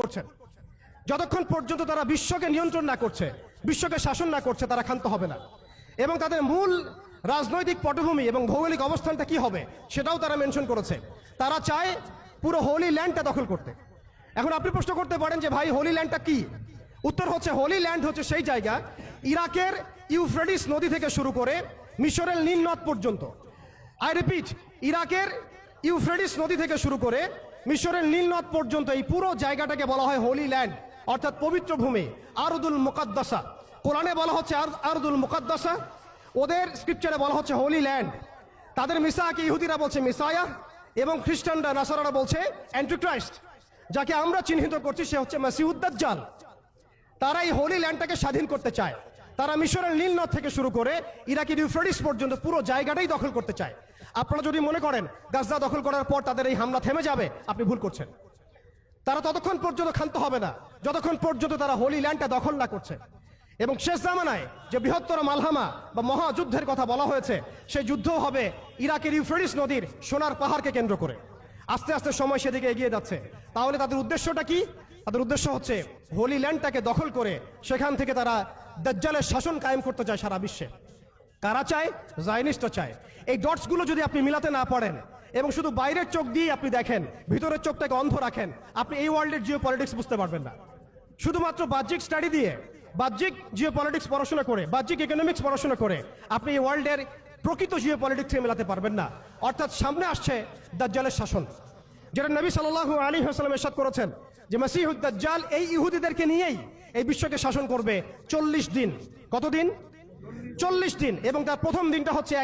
করছেন। যতক্ষণ পর্যন্ত তারা বিশ্বকে নিয়ন্ত্রণ না করছে, বিশ্বকে শাসন না করছে, তারা ক্ষান্ত হবে না। এবং তাদের মূল রাজনৈতিক পটভূমি এবং ভৌগোলিক অবস্থানটা কি হবে সেটাও তারা মেনশন করেছে। তারা চায় পুরো হোলি ল্যান্ডটা দখল করতে। এখন আপনি প্রশ্ন করতে পারেন যে ভাই হোলি ল্যান্ডটা কি? উত্তর হচ্ছে, হোলি ল্যান্ড হচ্ছে সেই জায়গা ইরাকের ইউফ্রেটিস নদী থেকে শুরু করে মিশরের নীল নদ পর্যন্ত। আই রিপিট, ইরাকের ইউফ্রেটিস নদী থেকে শুরু করে মিশরের নীল নদ পর্যন্ত এই পুরো জায়গাটাকে বলা হয় হোলি ল্যান্ড, অর্থাৎ পবিত্র ভূমি, আরদুল মুকাদ্দাসা। কোরআনে বলা হচ্ছে আরদুল মুকাদ্দাসা, ওদের স্ক্রিপচারে বলা হচ্ছে হোলি ল্যান্ড। তাদের মিসাকে ইহুদিরা বলছে মিসায়া, এবং খ্রিস্টানরা নাসারারা বলছে অ্যান্টিক্রাইস্ট। যাকে আমরা চিহ্নিত করছি সে হচ্ছে মাসিহুদ দাজ্জাল। তারা এই হোলি ল্যান্ডটাকে স্বাধীন করতে চায়। তারা মিশরের নীল নদ থেকে শুরু করে ইরাকের ইউফ্রেটিস পর্যন্ত পুরো জায়গাটাই দখল করতে চায়। আপনারা যদি মনে করেন গাজা দখল করার পর তাদের এই হামলা থেমে যাবে, আপনি ভুল করছেন। তারা ততক্ষণ পর্যন্ত ক্ষান্ত হবে না যতক্ষণ পর্যন্ত তারা হোলি ল্যান্ডটা দখল না করছে। এবং শেষ জামানায় যে বৃহত্তর মালহামা বা মহাযুদ্ধের কথা বলা হয়েছে, সেই যুদ্ধ হবে ইরাকের ইউফ্রেটিস নদীর সোনার পাহাড়কে কেন্দ্র করে। আস্তে আস্তে সময় সেদিকে এগিয়ে যাচ্ছে। তাহলে তাদের উদ্দেশ্যটা কি? তাদের উদ্দেশ্য হচ্ছে হোলি ল্যান্ডটাকে দখল করে সেখান থেকে তারা দাজ্জালের শাসন কায়েম করতে চায় সারা বিশ্বে। কারা চায়? জায়নিস্টরা চায়। এই ডটসগুলো যদি আপনি মিলাতে না পারেন এবং শুধু বাইরের চোখ দিয়ে আপনি দেখেন, ভিতরের চোখটাকে অন্ধ রাখেন, আপনি এই ওয়ার্ল্ডের জিও পলিটিক্স বুঝতে পারবেন না। শুধুমাত্র বাহ্যিক স্টাডি দিয়ে, বাহ্যিক জিও পলিটিক্স পড়াশোনা করে, বাহ্যিক ইকোনমিক্স পড়াশোনা করে আপনি এই ওয়ার্ল্ডের প্রকৃত জিও পলিটিক্সকে মেলাতে পারবেন না। অর্থাৎ সামনে আসছে দাজ্জালের শাসন, যেটা নবী সাল্লাল্লাহু আলাইহি ওয়াসাল্লাম ইরশাদ করেছেন যে মাসিহুদ দাজ্জাল এই ইহুদিদেরকে নিয়েই এই বিশ্বকে শাসন করবে 40 দিন। কতদিন? 40 দিন। এবং তার প্রথম দিনটা হচ্ছে